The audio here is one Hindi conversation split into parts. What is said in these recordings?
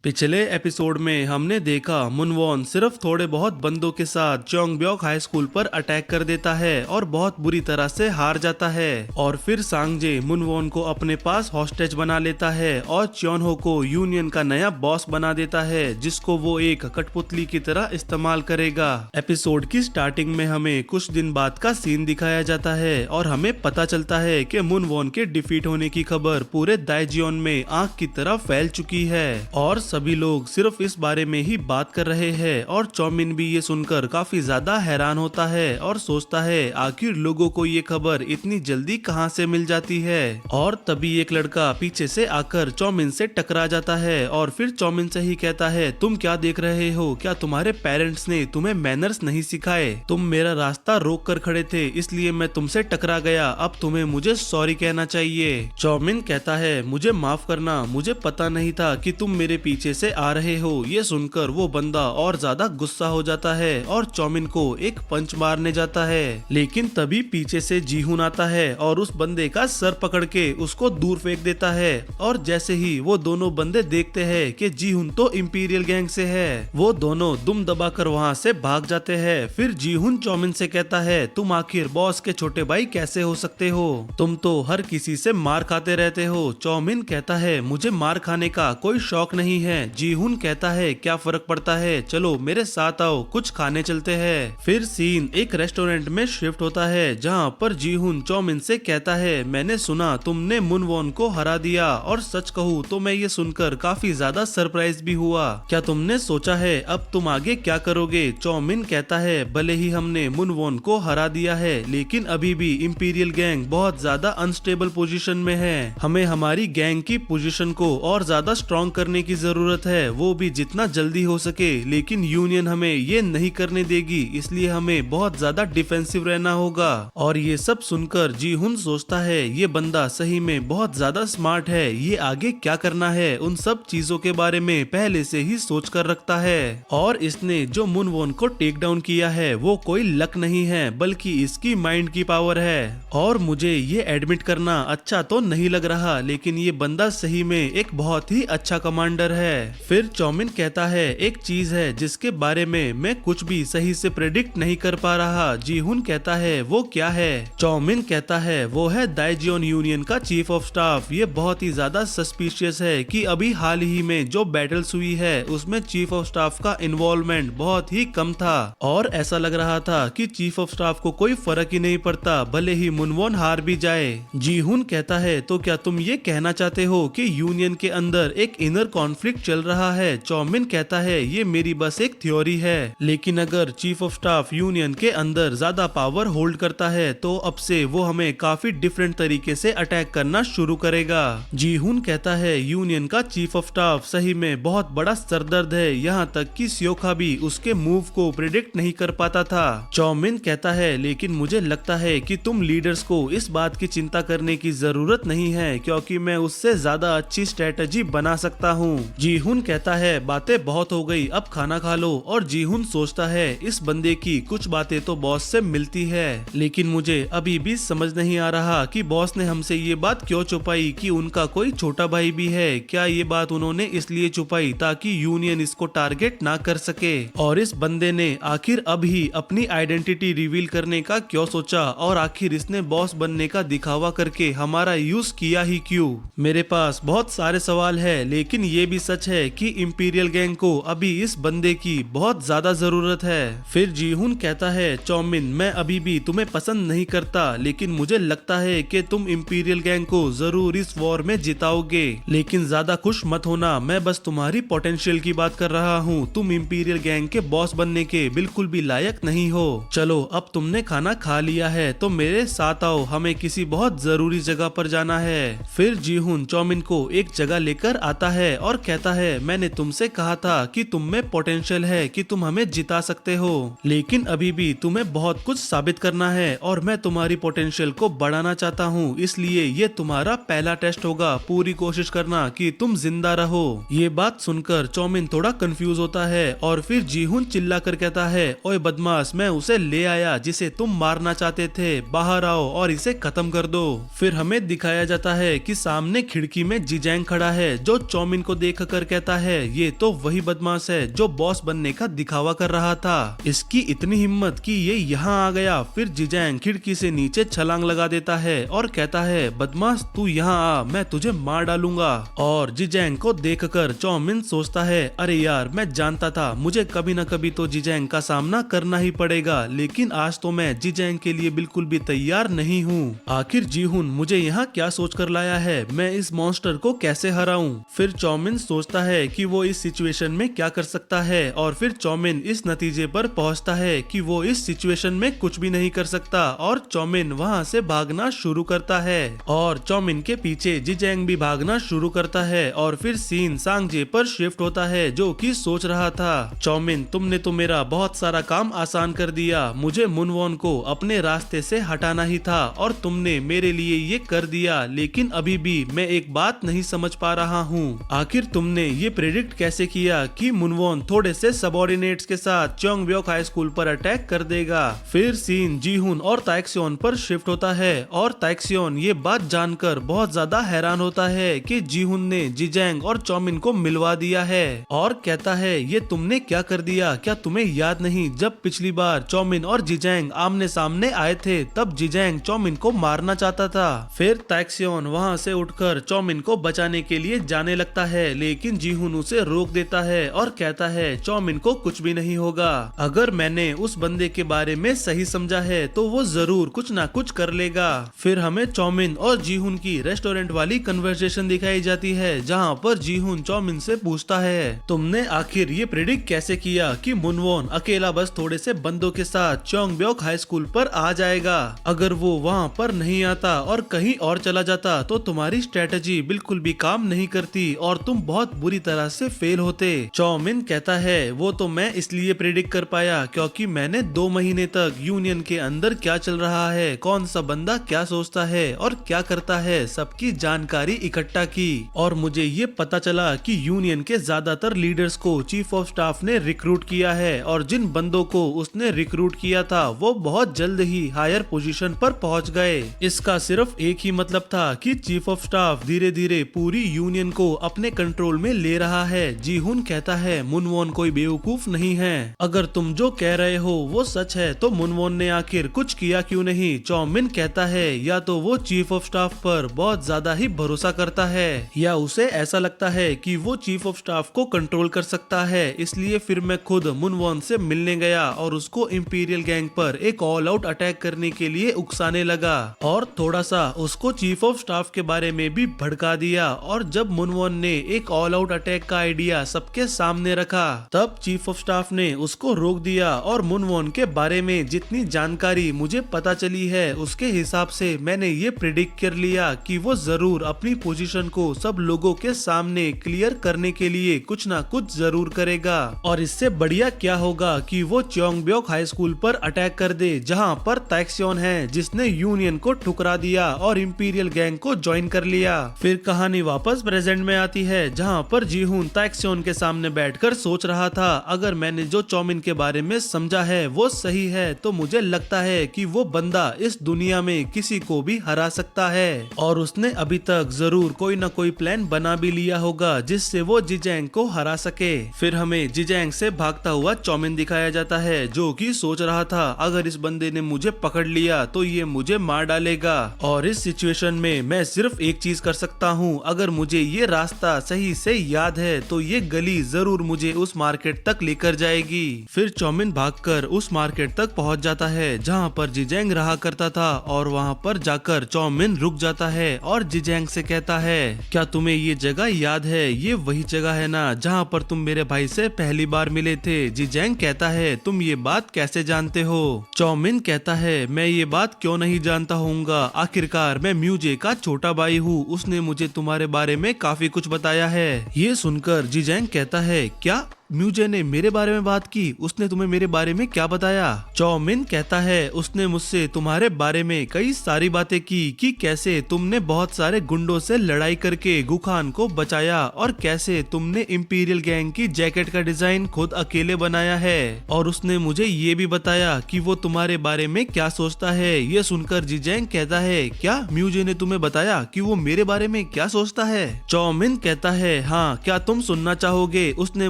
पिछले एपिसोड में हमने देखा मुनवॉन सिर्फ थोड़े बहुत बंदों के साथ चोंगब्योक हाई स्कूल पर अटैक कर देता है और बहुत बुरी तरह से हार जाता है। और फिर सांगजे मुनवॉन को अपने पास हॉस्टेज बना लेता है और च्योनहो को यूनियन का नया बॉस बना देता है, जिसको वो एक कठपुतली की तरह इस्तेमाल करेगा। एपिसोड की स्टार्टिंग में हमें कुछ दिन बाद का सीन दिखाया जाता है और हमें पता चलता है कि मुनवॉन के डिफीट होने की खबर पूरे दाइजियोन में आग की तरह फैल चुकी है और सभी लोग सिर्फ इस बारे में ही बात कर रहे हैं। और चौमिन भी ये सुनकर काफी ज्यादा हैरान होता है और सोचता है आखिर लोगों को ये खबर इतनी जल्दी कहां से मिल जाती है। और तभी एक लड़का पीछे से आकर चौमिन से टकरा जाता है और फिर चौमिन से ही कहता है, तुम क्या देख रहे हो? क्या तुम्हारे पेरेंट्स ने तुम्हें मैनर्स नहीं सिखाए? तुम मेरा रास्ता रोक कर खड़े थे, इसलिए मैं तुमसे टकरा गया। अब तुम्हें मुझे सॉरी कहना चाहिए। चौमिन कहता है, मुझे माफ करना, मुझे पता नहीं था कि तुम मेरे पीछे से आ रहे हो। ये सुनकर वो बंदा और ज्यादा गुस्सा हो जाता है और चौमिन को एक पंच मारने जाता है, लेकिन तभी पीछे से जीहुन आता है और उस बंदे का सर पकड़ के उसको दूर फेंक देता है। और जैसे ही वो दोनों बंदे देखते हैं कि जीहुन तो इंपीरियल गैंग से है, वो दोनों दुम दबाकर वहाँ से भाग जाते हैं। फिर जीहुन चौमिन से कहता है, तुम आखिर बॉस के छोटे भाई कैसे हो सकते हो? तुम तो हर किसी से मार खाते रहते हो। चौमिन कहता है, मुझे मार खाने का कोई शौक नहीं है। जीहुन कहता है, क्या फर्क पड़ता है, चलो मेरे साथ आओ, कुछ खाने चलते हैं। फिर सीन एक रेस्टोरेंट में शिफ्ट होता है जहाँ पर जीहुन चौमिन से कहता है, मैंने सुना तुमने मुनवॉन को हरा दिया, और सच कहूँ तो मैं ये सुनकर काफी ज्यादा सरप्राइज भी हुआ। क्या तुमने सोचा है अब तुम आगे क्या करोगे? चौमिन कहता है, भले ही हमने मुनवॉन को हरा दिया है, लेकिन अभी भी इंपीरियल गैंग बहुत ज्यादा अनस्टेबल पोजीशन में है। हमें हमारी गैंग की पोजीशन को और ज्यादा स्ट्रॉन्ग करने की जरूरत है, वो भी जितना जल्दी हो सके। लेकिन यूनियन हमें ये नहीं करने देगी, इसलिए हमें बहुत ज्यादा डिफेंसिव रहना होगा। और ये सब सुनकर जीहुन सोचता है, ये बंदा सही में बहुत ज्यादा स्मार्ट है, ये आगे क्या करना है उन सब चीजों के बारे में पहले से ही सोच कर रखता है। और इसने जो मुनवॉन को टेक डाउन किया है वो कोई लक नहीं है, बल्कि इसकी माइंड की पावर है। और मुझे ये एडमिट करना अच्छा तो नहीं लग रहा, लेकिन ये बंदा सही में एक बहुत ही अच्छा कमांडर है। फिर चौमिन कहता है, एक चीज है जिसके बारे में मैं कुछ भी सही से प्रेडिक्ट नहीं कर पा रहा। जीहुन कहता है, वो क्या है? चौमिन कहता है, वो है दाइजियोन यूनियन का चीफ ऑफ स्टाफ। ये बहुत ही ज्यादा सस्पिशियस है कि अभी हाल ही में जो बैटल्स हुई है उसमें चीफ ऑफ स्टाफ का इन्वॉल्वमेंट बहुत ही कम था, और ऐसा लग रहा था कि चीफ ऑफ स्टाफ को कोई फर्क ही नहीं पड़ता, भले ही मुनवॉन हार भी जाए। जीहुन कहता है, तो क्या तुम ये कहना चाहते हो कि यूनियन के अंदर एक इनर कॉन्फ्लिक्ट चल रहा है? चौमिन कहता है, ये मेरी बस एक थ्योरी है, लेकिन अगर चीफ ऑफ स्टाफ यूनियन के अंदर ज्यादा पावर होल्ड करता है तो अब से वो हमें काफी डिफरेंट तरीके से अटैक करना शुरू करेगा। जीहुन कहता है, यूनियन का चीफ ऑफ स्टाफ सही में बहुत बड़ा सरदर्द है, यहाँ तक कि स्योखा भी उसके मूव को प्रिडिक्ट नहीं कर पाता था। चौमिन कहता है, लेकिन मुझे लगता है कि तुम लीडर्स को इस बात की चिंता करने की जरूरत नहीं है, क्योंकि मैं उससे ज्यादा अच्छी स्ट्रेटजी बना सकता हूँ। जीहुन कहता है, बातें बहुत हो गई, अब खाना खा लो। और जीहुन सोचता है, इस बंदे की कुछ बातें तो बॉस से मिलती है, लेकिन मुझे अभी भी समझ नहीं आ रहा कि बॉस ने हमसे ये बात क्यों छुपाई कि उनका कोई छोटा भाई भी है। क्या ये बात उन्होंने इसलिए छुपाई ताकि यूनियन इसको टारगेट ना कर सके? और इस बंदे ने आखिर अभी अपनी आइडेंटिटी रिवील करने का क्यों सोचा, और आखिर इसने बॉस बनने का दिखावा करके हमारा यूज किया ही क्यों? मेरे पास बहुत सारे सवाल है, लेकिन ये भी सच है कि इंपीरियल गैंग को अभी इस बंदे की बहुत ज्यादा जरूरत है। फिर जीहुन कहता है, चौमिन, मैं अभी भी तुम्हें पसंद नहीं करता, लेकिन मुझे लगता है कि तुम इंपीरियल गैंग को जरूर इस वॉर में जिताओगे, लेकिन ज्यादा खुश मत होना, मैं बस तुम्हारी पोटेंशियल की बात कर रहा हूँ। तुम इंपीरियल गैंग के बॉस बनने के बिल्कुल भी लायक नहीं हो। चलो, अब तुमने खाना खा लिया है तो मेरे साथ आओ, हमें किसी बहुत जरूरी जगह पर जाना है। फिर जीहुन चौमिन को एक जगह लेकर आता है और कहता है, मैंने तुमसे कहा था कि तुम में पोटेंशियल है कि तुम हमें जिता सकते हो, लेकिन अभी भी तुम्हें बहुत कुछ साबित करना है और मैं तुम्हारी पोटेंशियल को बढ़ाना चाहता हूँ, इसलिए ये तुम्हारा पहला टेस्ट होगा। पूरी कोशिश करना कि तुम जिंदा रहो। ये बात सुनकर चौमिन थोड़ा कंफ्यूज होता है और फिर जीहुन चिल्ला कर कहता है, ओए बदमाश, मैं उसे ले आया जिसे तुम मारना चाहते थे, बाहर आओ और इसे खत्म कर दो। फिर हमें दिखाया जाता है कि सामने खिड़की में जिजैंग खड़ा है, जो चौमिन को देख कर कहता है, ये तो वही बदमाश है जो बॉस बनने का दिखावा कर रहा था। इसकी इतनी हिम्मत कि ये यहाँ आ गया। फिर जिजैंग खिड़की से नीचे छलांग लगा देता है और कहता है, बदमाश तू यहाँ आ, मैं तुझे मार डालूंगा। और जिजैंग को देखकर चौमिन सोचता है, अरे यार मैं जानता था मुझे कभी न कभी तो जिजैंग का सामना करना ही पड़ेगा, लेकिन आज तो मैं जिजैंग के लिए बिल्कुल भी तैयार नहीं हूँ। आखिर जीहुन मुझे यहाँ क्या सोच कर लाया है, मैं इस मॉन्स्टर को कैसे हराऊं। फिर चौमिन सोचता है कि वो इस सिचुएशन में क्या कर सकता है और फिर चौमिन इस नतीजे पर पहुंचता है कि वो इस सिचुएशन में कुछ भी नहीं कर सकता और चौमिन वहां से भागना शुरू करता है और चौमिन के पीछे जिजैंग भी भागना शुरू करता है। और फिर सीन सांगजे पर शिफ्ट होता है जो कि सोच रहा था, चौमिन तुमने तो मेरा बहुत सारा काम आसान कर दिया, मुझे मुनवॉन को अपने रास्ते से हटाना ही था और तुमने मेरे लिए ये कर दिया, लेकिन अभी भी मैं एक बात नहीं समझ पा रहा हूँ, आखिर तुमने ये प्रेडिक्ट कैसे किया कि मुनवॉन थोड़े से सबऑर्डिनेट्स के साथ चोंगब्योक हाई स्कूल पर अटैक कर देगा। फिर सीन जीहुन और ताइक्सियोन पर शिफ्ट होता है और ताइक्सियोन ये बात जानकर बहुत ज्यादा हैरान होता है कि जीहुन ने जिजैंग और चौमिन को मिलवा दिया है और कहता है, ये तुमने क्या कर दिया, क्या तुम्हें याद नहीं जब पिछली बार चौमिन और जिजैंग आमने सामने आए थे तब जिजैंग चौमिन को मारना चाहता था। फिर ताइक्सियोन वहाँ से उठकर चौमिन को बचाने के लिए जाने लगता है, लेकिन जीहुन उसे रोक देता है और कहता है, चौमिन को कुछ भी नहीं होगा, अगर मैंने उस बंदे के बारे में सही समझा है तो वो जरूर कुछ ना कुछ कर लेगा। फिर हमें चौमिन और जीहुन की रेस्टोरेंट वाली कन्वर्सेशन दिखाई जाती है जहाँ पर जीहुन चौमिन से पूछता है, तुमने आखिर ये प्रेडिक्ट कैसे किया कि मुनवॉन अकेला बस थोड़े से बंदों के साथ चोंगब्योक हाई स्कूल पर आ जाएगा, अगर वो वहाँ पर नहीं आता और कहीं और चला जाता तो तुम्हारी स्ट्रेटेजी बिल्कुल भी काम नहीं करती और तुम बहुत बुरी तरह से फेल होते। चौमिन कहता है, वो तो मैं इसलिए प्रेडिक्ट कर पाया क्योंकि मैंने 2 महीने तक यूनियन के अंदर क्या चल रहा है, कौन सा बंदा क्या सोचता है और क्या करता है, सबकी जानकारी इकट्ठा की और मुझे ये पता चला कि यूनियन के ज्यादातर लीडर्स को चीफ ऑफ स्टाफ ने रिक्रूट किया है और जिन बंदों को उसने रिक्रूट किया था वो बहुत जल्द ही हायर पोजीशन पर पहुंच गए। इसका सिर्फ एक ही मतलब था कि चीफ ऑफ स्टाफ धीरे धीरे पूरी यूनियन को अपने कंट्रोल में ले रहा है। जीहुन कहता है, मुनवॉन कोई बेवकूफ नहीं है, अगर तुम जो कह रहे हो वो सच है तो मुनवॉन ने आखिर कुछ किया क्यों नहीं। चौमिन कहता है, या तो वो चीफ ऑफ स्टाफ पर बहुत ज्यादा ही भरोसा करता है या उसे ऐसा लगता है कि वो चीफ ऑफ स्टाफ को कंट्रोल कर सकता है, इसलिए फिर मैं खुद मुनवॉन से मिलने गया और उसको इंपीरियल गैंग पर एक ऑल आउट अटैक करने के लिए उकसाने लगा और थोड़ा सा उसको चीफ ऑफ स्टाफ के बारे में भी भड़का दिया। और जब मुनवॉन ने एक ऑल आउट अटैक का आइडिया सबके सामने रखा तब चीफ ऑफ स्टाफ ने उसको रोक दिया और मुनवॉन के बारे में जितनी जानकारी मुझे पता चली है उसके हिसाब से मैंने ये प्रिडिक्ट कर लिया कि वो जरूर अपनी पोजीशन को सब लोगों के सामने क्लियर करने के लिए कुछ ना कुछ जरूर करेगा। और इससे बढ़िया क्या होगा कि वो चोंगब्योक हाई स्कूल पर अटैक कर दे जहां पर ताइक्सियोन है जिसने यूनियन को ठुकरा दिया और इंपीरियल गैंग को ज्वाइन कर लिया। फिर कहानी वापस प्रेजेंट में आती है जहां पर जीहुन ताइक्सियोन के सामने बैठकर सोच रहा था, अगर मैंने जो चौमिन के बारे में समझा है वो सही है तो मुझे लगता है कि वो बंदा इस दुनिया में किसी को भी हरा सकता है और उसने अभी तक जरूर कोई ना कोई प्लान बना भी लिया होगा जिससे वो जिजैंग को हरा सके। फिर हमें जिजैंग से भागता हुआ चौमिन दिखाया जाता है जो कि सोच रहा था, अगर इस बंदे ने मुझे पकड़ लिया तो ये मुझे मार डालेगा और इस सिचुएशन में मैं सिर्फ एक चीज कर सकता हूँ, अगर मुझे ये रास्ता सही से याद है तो ये गली जरूर मुझे उस मार्केट तक लेकर जाएगी। फिर चौमिन भागकर उस मार्केट तक पहुंच जाता है जहाँ पर जिजैंग रहा करता था और वहाँ पर जाकर चौमिन रुक जाता है और जिजैंग से कहता है, क्या तुम्हें ये जगह याद है, ये वही जगह है ना जहाँ पर तुम मेरे भाई से पहली बार मिले थे। जिजैंग कहता है, तुम ये बात कैसे जानते हो। चौमिन कहता है, मैं ये बात क्यों नहीं जानता होऊंगा, आखिरकार मैं म्यूजे का छोटा भाई हूँ, उसने मुझे तुम्हारे बारे में काफी कुछ बताया है। ये सुनकर जिजैंग कहता है, क्या म्यूजे ने मेरे बारे में बात की, उसने तुम्हें मेरे बारे में क्या बताया? चौमिन कहता है उसने मुझसे तुम्हारे बारे में कई सारी बातें की कि कैसे तुमने बहुत सारे गुंडों से लड़ाई करके गुखान को बचाया और कैसे तुमने इंपीरियल गैंग की जैकेट का डिजाइन खुद अकेले बनाया है। और उसने मुझे ये भी बताया कि वो तुम्हारे बारे में क्या सोचता है। ये सुनकर जिजैंग कहता है क्या म्यूजे ने तुम्हें बताया कि वो मेरे बारे में क्या सोचता है? चौमिन कहता है हाँ, क्या तुम सुनना चाहोगे उसने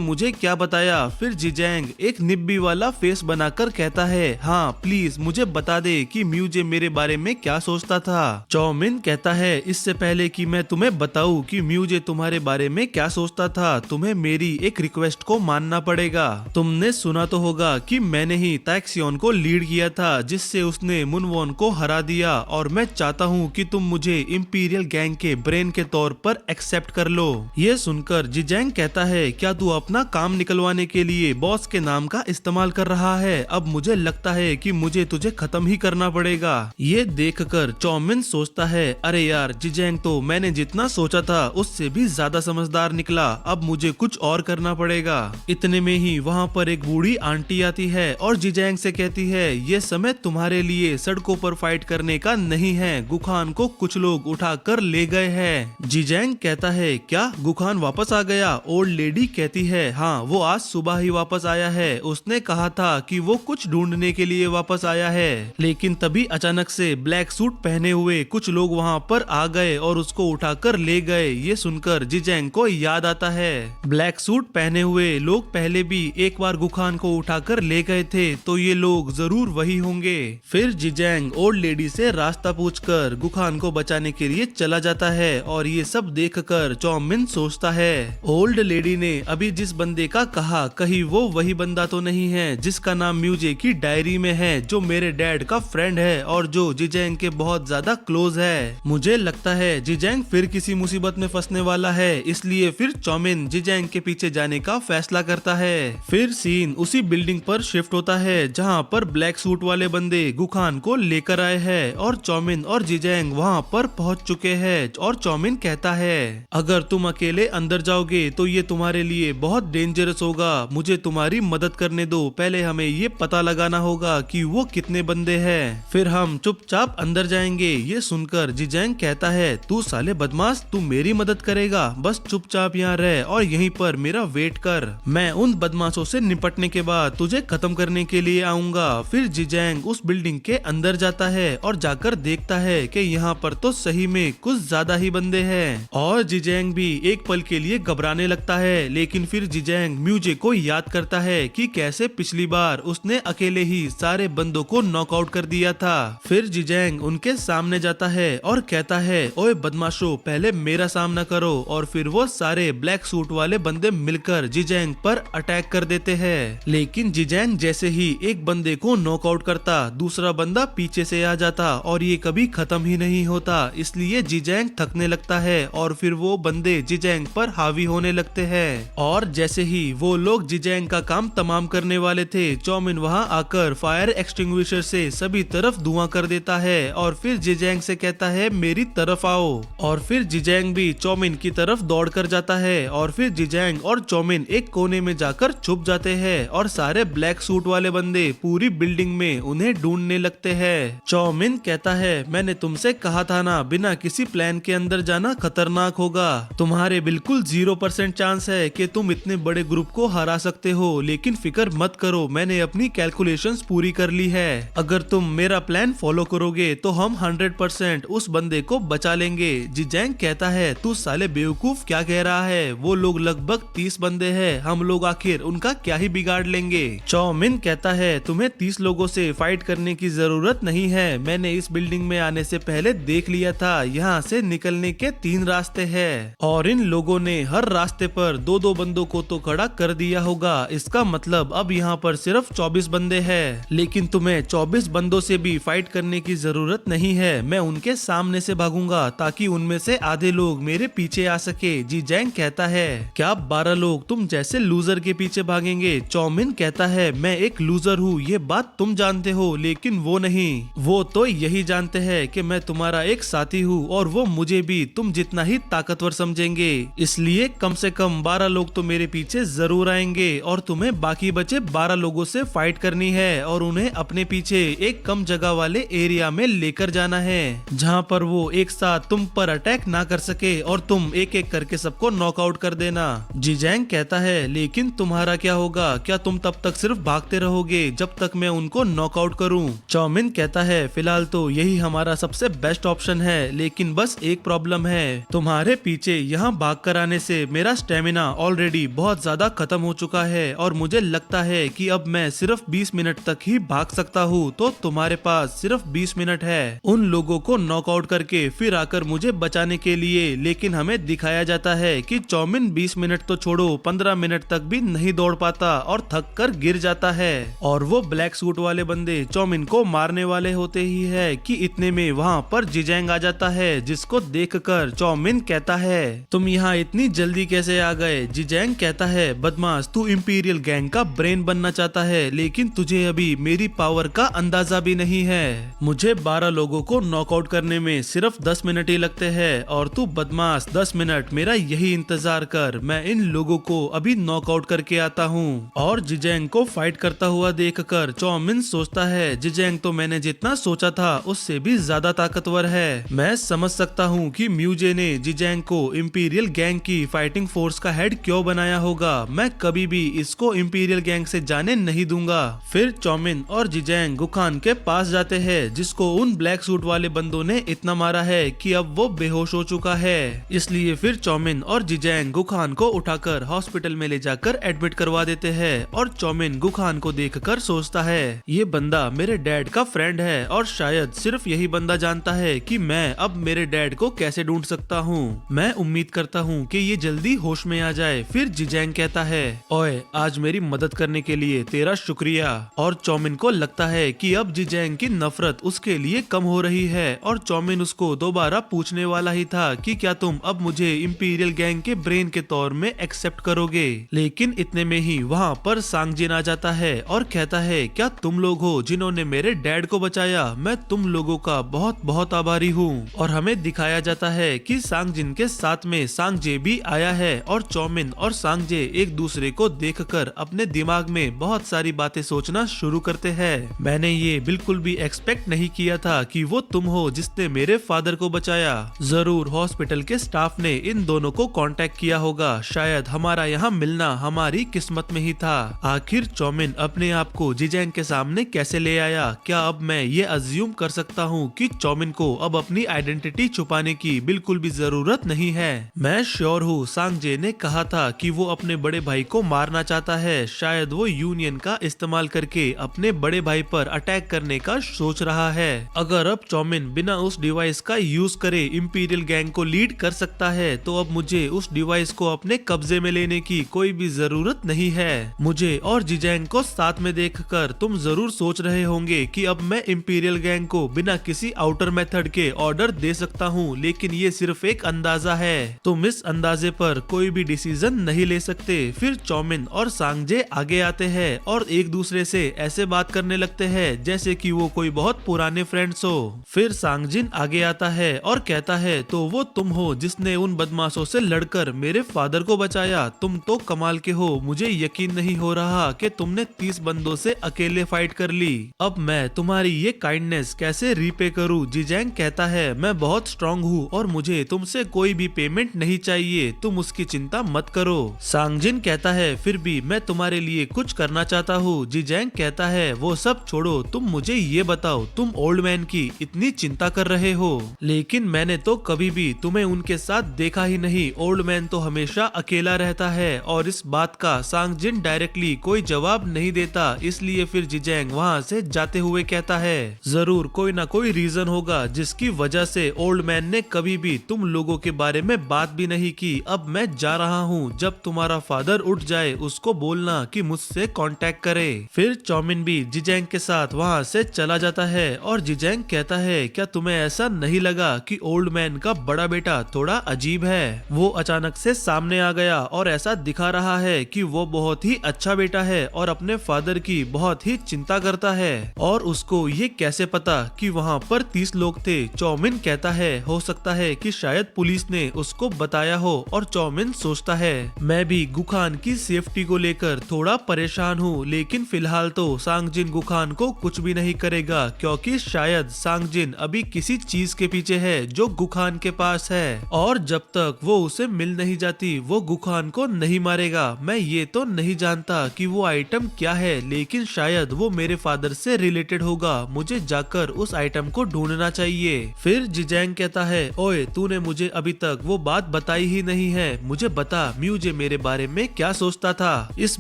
मुझे क्या बताया? फिर जिजैंग एक निब्बी वाला फेस बनाकर कहता है हाँ प्लीज मुझे बता दे कि म्यूजे मेरे बारे में क्या सोचता था। चौमिन कहता है इससे पहले कि मैं तुम्हें बताऊं कि म्यूजे तुम्हारे बारे में क्या सोचता था, तुम्हें मेरी एक रिक्वेस्ट को मानना पड़ेगा। तुमने सुना तो होगा कि मैंने ही तैक्सियन को लीड किया था जिससे उसने मुनवॉन को हरा दिया, और मैं चाहता हूँ कि तुम मुझे इंपीरियल गैंग के ब्रेन के तौर पर एक्सेप्ट कर लो। ये सुनकर जिजैंग कहता है क्या तू अपना काम निकलवाने के लिए बॉस के नाम का इस्तेमाल कर रहा है? अब मुझे लगता है कि मुझे तुझे खत्म ही करना पड़ेगा। ये देखकर चौमिन सोचता है अरे यार जिजैंग तो मैंने जितना सोचा था उससे भी ज्यादा समझदार निकला, अब मुझे कुछ और करना पड़ेगा। इतने में ही वहाँ पर एक बूढ़ी आंटी आती है और जिजैंग से कहती है ये समय तुम्हारे लिए सड़कों पर फाइट करने का नहीं है, गुखान को कुछ लोग उठा कर ले गए हैं। जिजैंग कहता है क्या गुखान वापस आ गया? ओल्ड लेडी कहती है हाँ वो आज सुबह ही वापस आया है, उसने कहा था कि वो कुछ ढूंढने के लिए वापस आया है। लेकिन तभी अचानक से ब्लैक सूट पहने हुए कुछ लोग वहाँ पर आ गए और उसको उठाकर ले गए। ये सुनकर जिजैंग को याद आता है ब्लैक सूट पहने हुए लोग पहले भी एक बार गुखान को उठाकर ले गए थे, तो ये लोग जरूर वही होंगे। फिर जिजैंग ओल्ड लेडी से रास्ता पूछकर गुखान को बचाने के लिए चला जाता है और ये सब देखकर चौमिन सोचता है ओल्ड लेडी ने अभी जिस बंदे का कहा कहीं वो वही बंदा तो नहीं है जिसका नाम म्यूजे की डायरी में है, जो मेरे डैड का फ्रेंड है और जो जिजैंग के बहुत ज्यादा क्लोज है। मुझे लगता है जिजैंग फिर किसी मुसीबत में फंसने वाला है, इसलिए फिर चौमिन जिजैंग के पीछे जाने का फैसला करता है। फिर सीन उसी बिल्डिंग पर शिफ्ट होता है जहाँ पर ब्लैक सूट वाले बंदे गुखान को लेकर आए हैं और चौमिन और जिजैंग वहाँ पर पहुँच चुके हैं। और चौमिन कहता है अगर तुम अकेले अंदर जाओगे तो ये तुम्हारे लिए बहुत डेंजरस होगा, मुझे तुम्हारी मदद करने दो, पहले हमें ये पता लगाना होगा कि वो कितने बंदे हैं, फिर हम चुपचाप अंदर जाएंगे। ये सुनकर जिजैंग कहता है तू साले बदमाश, तू मेरी मदद करेगा, बस चुपचाप यहाँ रह और यहीं पर मेरा वेट कर, मैं उन बदमाशों से निपटने के बाद तुझे खत्म करने के लिए आऊंगा। फिर जिजैंग उस बिल्डिंग के अंदर जाता है और जाकर देखता है कि यहाँ पर तो सही में कुछ ज्यादा ही बंदे हैं और जिजैंग भी एक पल के लिए घबराने लगता है। लेकिन फिर जिजैंग म्यूजे को याद करता है कि कैसे पिछली बार उसने अकेले ही सारे बंदों को नॉकआउट कर दिया था। फिर जिजैंग उनके सामने जाता है और कहता है ओए बदमाशों, पहले मेरा सामना करो। और फिर वो सारे ब्लैक सूट वाले बंदे मिलकर जिजैंग पर अटैक कर देते हैं। लेकिन जिजैंग जैसे ही एक बंदे को नॉकआउट करता, दूसरा बंदा पीछे से आ जाता और ये कभी खत्म ही नहीं होता, इसलिए जिजैंग थकने लगता है और फिर वो बंदे जिजैंग पर हावी होने लगते हैं। और जैसे ही वो लोग जिजैंग का काम तमाम करने वाले थे, चौमिन वहां आकर फायर एक्सटिंग्विशर से सभी तरफ धुआं कर देता है और फिर जिजैंग से कहता है मेरी तरफ आओ। और फिर जिजैंग भी चौमिन की तरफ दौड़ कर जाता है और फिर जिजैंग और चौमिन एक कोने में जाकर छुप जाते हैं और सारे ब्लैक सूट वाले बंदे पूरी बिल्डिंग में उन्हें ढूंढने लगते हैं। चौमिन कहता है मैंने तुमसे कहा था ना, बिना किसी प्लान के अंदर जाना खतरनाक होगा, तुम्हारे बिल्कुल 0% चांस है कि तुम इतने बड़े ग्रुप को हरा सकते हो, लेकिन फिक्र मत करो, मैंने अपनी कैलकुलेशंस पूरी कर ली है, अगर तुम मेरा प्लान फॉलो करोगे तो हम 100% उस बंदे को बचा लेंगे। जिजैंग कहता है तू साले बेवकूफ क्या कह रहा है, वो लोग लगभग 30 बंदे हैं, हम लोग आखिर उनका क्या ही बिगाड़ लेंगे। चौमिन कहता है तुम्हें 30 लोगों से फाइट करने की जरूरत नहीं है, मैंने इस बिल्डिंग में आने से पहले देख लिया था, यहाँ से निकलने के 3 रास्ते हैं और इन लोगों ने हर रास्ते पर 2-2 बंदों को तो खड़ा कर दिया होगा, इसका मतलब अब यहाँ पर सिर्फ 24 बंदे हैं। लेकिन तुम्हें 24 बंदों से भी फाइट करने की जरूरत नहीं है, मैं उनके सामने से भागूंगा ताकि उनमें से आधे लोग मेरे पीछे आ सके। जिजैंग कहता है क्या 12 लोग तुम जैसे लूजर के पीछे भागेंगे? चौमिन कहता है मैं एक लूजर हूँ, ये बात तुम जानते हो, लेकिन वो नहीं, वो तो यही जानते हैं कि मैं तुम्हारा एक साथी हूँ और वो मुझे भी तुम जितना ही ताकतवर समझेंगे, इसलिए कम से कम 12 लोग तो मेरे पीछे जरूर आएंगे और तुम्हें बाकी बचे 12 लोगों से फाइट करनी है और उन्हें अपने पीछे एक कम जगह वाले एरिया में लेकर जाना है, जहाँ पर वो एक साथ तुम पर अटैक ना कर सके और तुम एक एक करके सबको नॉकआउट कर देना। जिजैंग कहता है लेकिन तुम्हारा क्या होगा, क्या तुम तब तक सिर्फ भागते रहोगे जब तक मैं उनको नॉकआउट करूं? चौमिन कहता है फिलहाल तो यही हमारा सबसे बेस्ट ऑप्शन है, लेकिन बस एक प्रॉब्लम है, तुम्हारे पीछे यहाँ भाग कर आने से मेरा स्टेमिना ऑलरेडी बहुत ज्यादा खत्म हो चुका है और मुझे लगता है कि अब मैं सिर्फ 20 मिनट तक ही भाग सकता हूँ, तो तुम्हारे पास सिर्फ 20 मिनट है उन लोगों को नॉकआउट करके फिर आकर मुझे बचाने के लिए। लेकिन हमें दिखाया जाता है कि चौमिन 20 मिनट तो छोड़ो 15 मिनट तक भी नहीं दौड़ पाता और थक कर गिर जाता है और वो ब्लैक सूट वाले बंदे चौमिन को मारने वाले होते ही है कि इतने में वहाँ पर जिजैंग आ जाता है, जिसको देखकर चौमिन कहता है तुम यहाँ इतनी जल्दी कैसे आ गए? जिजैंग कहता है बदमाश, तू इंपीरियल गैंग का ब्रेन बनना चाहता है लेकिन तुझे अभी मेरी पावर का अंदाजा भी नहीं है। मुझे 12 लोगों को नॉकआउट करने में सिर्फ 10 मिनट ही लगते हैं और तू बदमाश 10 मिनट मेरा यही इंतजार कर, मैं इन लोगों को अभी नॉकआउट करके आता हूँ। और जिजैंग को फाइट करता हुआ देखकर चौमिन सोचता है जिजैंग तो मैंने जितना सोचा था उससे भी ज्यादा ताकतवर है। मैं समझ सकता हूँ कि म्यूजे ने जिजैंग को इंपीरियल गैंग की फाइटिंग फोर्स का हेड क्यों बनाया होगा, मैं कभी भी इसको इंपीरियल गैंग से जाने नहीं दूंगा। फिर चौमिन और जिजैंग गुखान के पास जाते हैं, जिसको उन ब्लैक सूट वाले बंदों ने इतना मारा है कि अब वो बेहोश हो चुका है। इसलिए फिर चौमिन और जिजैंग गुखान को उठाकर हॉस्पिटल में ले जाकर एडमिट करवा देते हैं और चौमिन गुखान को देखकर सोचता है ये बंदा मेरे डैड का फ्रेंड है और शायद सिर्फ यही बंदा जानता है कि मैं अब मेरे डैड को कैसे ढूंढ सकता हूँ। मैं उम्मीद करता हूँ कि ये जल्दी होश में आ जाए। फिर जिजैंग कहता है ओए आज मेरी मदद करने के लिए तेरा शुक्रिया। और चौमिन को लगता है कि अब जिजैंग की नफरत उसके लिए कम हो रही है और चौमिन उसको दोबारा पूछने वाला ही था कि क्या तुम अब मुझे इंपीरियल गैंग के ब्रेन के तौर में एक्सेप्ट करोगे। लेकिन इतने में ही वहाँ पर सांगजिन आ जाता है और कहता है क्या तुम लोग हो जिन्होंने मेरे डैड को बचाया, मैं तुम लोगों का बहुत बहुत आभारी हूँ। और हमें दिखाया जाता है कि सांगजिन के साथ में सांगजे भी आया है और चौमिन और सांगजे एक दूसरे को देखकर अपने दिमाग में बहुत सारी बातें सोचना शुरू करते हैं। मैंने ये बिल्कुल भी एक्सपेक्ट नहीं किया था कि वो तुम हो जिसने मेरे फादर को बचाया। जरूर हॉस्पिटल के स्टाफ ने इन दोनों को कांटेक्ट किया होगा, शायद हमारा यहाँ मिलना हमारी किस्मत में ही था। आखिर चौमिन अपने आप को जिजैंग के सामने कैसे ले आया? क्या अब मैं ये अज्यूम कर सकता हूँ कि चौमिन को अब अपनी आइडेंटिटी छुपाने की बिल्कुल भी जरूरत नहीं है? मैं श्योर हूँ सांगजे ने कहा था कि वो अपने बड़े भाई को मारना चाहता है, शायद वो यूनियन का इस्तेमाल करके अपने बड़े भाई पर अटैक करने का सोच रहा है। अगर अब चौमिन बिना उस डिवाइस का यूज करे इंपीरियल गैंग को लीड कर सकता है तो अब मुझे उस डिवाइस को अपने कब्जे में लेने की कोई भी जरूरत नहीं है। मुझे और जिजैंग को साथ में देखकर तुम जरूर सोच रहे होंगे कि अब मैं इंपीरियल गैंग को बिना किसी आउटर मेथड के ऑर्डर दे सकता हूँ, लेकिन ये सिर्फ एक अंदाजा है, तुम इस अंदाजे पर कोई भी डिसीजन नहीं ले सकते। फिर चौमिन और सांगजे आगे आते हैं और एक दूसरे से ऐसे बात करने लगते हैं जैसे कि वो कोई बहुत पुराने फ्रेंड्स हो। फिर सांगजिन आगे आता है और कहता है तो वो तुम हो जिसने उन बदमाशों से लड़कर मेरे फादर को बचाया, तुम तो कमाल के हो, मुझे यकीन नहीं हो रहा कि तुमने 30 बंदों से अकेले फाइट कर ली। अब मैं तुम्हारी ये काइंडनेस कैसे रीपे करूं? जिजैंग कहता है मैं बहुत स्ट्रांग हूँ और मुझे तुमसे कोई भी पेमेंट नहीं चाहिए, तुम उसकी चिंता मत करो। सांगजिन कहता है फिर भी मैं तुम्हारे लिए कुछ करना चाहता हूँ। जिजैंग कहता है वो सब छोड़ो, तुम मुझे ये बताओ तुम ओल्ड मैन की इतनी चिंता कर रहे हो, लेकिन मैंने तो कभी भी तुम्हें उनके साथ देखा ही नहीं, ओल्ड मैन तो हमेशा अकेला रहता है। और इस बात का सांगजिन डायरेक्टली कोई जवाब नहीं देता, इसलिए फिर जिजैंग वहाँ से जाते हुए कहता है जरूर कोई ना कोई रीजन होगा जिसकी वजह से ओल्ड मैन ने कभी भी तुम लोगों के बारे में बात भी नहीं की। अब मैं जा रहा हूँ, जब तुम्हारा फादर उठ जाए उसको बोलना कि मुझसे कांटेक्ट करे। फिर चौमिन भी जिजैंग के साथ वहाँ से चला जाता है और जिजैंग कहता है क्या तुम्हें ऐसा नहीं लगा कि ओल्ड मैन का बड़ा बेटा थोड़ा अजीब है? वो अचानक से सामने आ गया और ऐसा दिखा रहा है कि वो बहुत ही अच्छा बेटा है और अपने फादर की बहुत ही चिंता करता है। और उसको ये कैसे पता कि वहाँ पर 30 लोग थे? चौमिन कहता है हो सकता है कि शायद पुलिस ने उसको बताया हो। और चौमिन सोचता है मैं भी गुखान की सेफ्टी को लेकर थोड़ा परेशान हूँ, लेकिन फिलहाल तो सांगजिन गुखान को कुछ भी नहीं करेगा, क्योंकि शायद सांगजिन अभी किसी चीज के पीछे है जो गुखान के पास है, और जब तक वो उसे मिल नहीं जाती वो गुखान को नहीं मारेगा। मैं ये तो नहीं जानता कि वो आइटम क्या है, लेकिन शायद वो मेरे फादर से रिलेटेड होगा। मुझे जाकर उस आइटम को ढूंढना चाहिए। फिर जिजैंग कहता है, ओए तूने मुझे अभी तक वो बात बताई ही नहीं है, मुझे बता म्यूजे मेरे बारे में क्या सोचता था। इस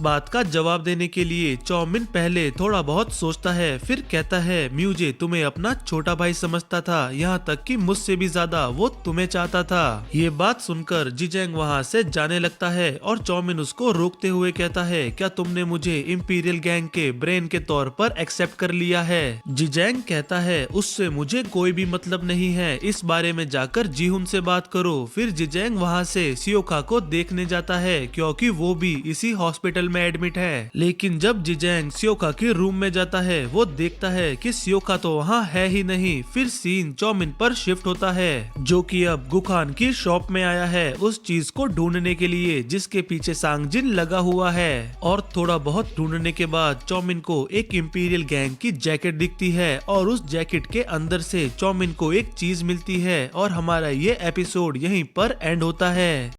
बात का जवाब देने के लिए चौमिन पहले थोड़ा बहुत सोचता है, फिर कहता है म्यूजे तुम्हें अपना छोटा भाई समझता था, यहाँ तक कि मुझसे भी ज्यादा वो तुम्हें चाहता था। ये बात सुनकर जिजैंग वहाँ से जाने लगता है और चौमिन उसको रोकते हुए कहता है, क्या तुमने मुझे इंपीरियल गैंग के ब्रेन के तौर पर एक्सेप्ट कर लिया है? जिजैंग कहता है, उससे मुझे कोई भी मतलब नहीं है, इस बारे में जाकर जीहुन से बात करो। फिर जिजैंग वहाँ से सियोका को देखने जाता है, क्योंकि वो भी इसी हॉस्पिटल में एडमिट है। लेकिन जब जिजैंग सियोका के रूम में जाता है, वो देखता है कि सियोका तो वहाँ है ही नहीं। फिर सीन चौमिन पर शिफ्ट होता है, जो कि अब गुखान की शॉप में आया है उस चीज को ढूंढने के लिए जिसके पीछे सांगजिन लगा हुआ है। और थोड़ा बहुत ढूंढने के बाद चौमिन को एक इंपीरियल गैंग की जैकेट दिखती है, और उस जैकेट के अंदर से चौमिन को एक चीज मिलती है, और हमारा ये एपिसोड यहीं पर एंड होता है।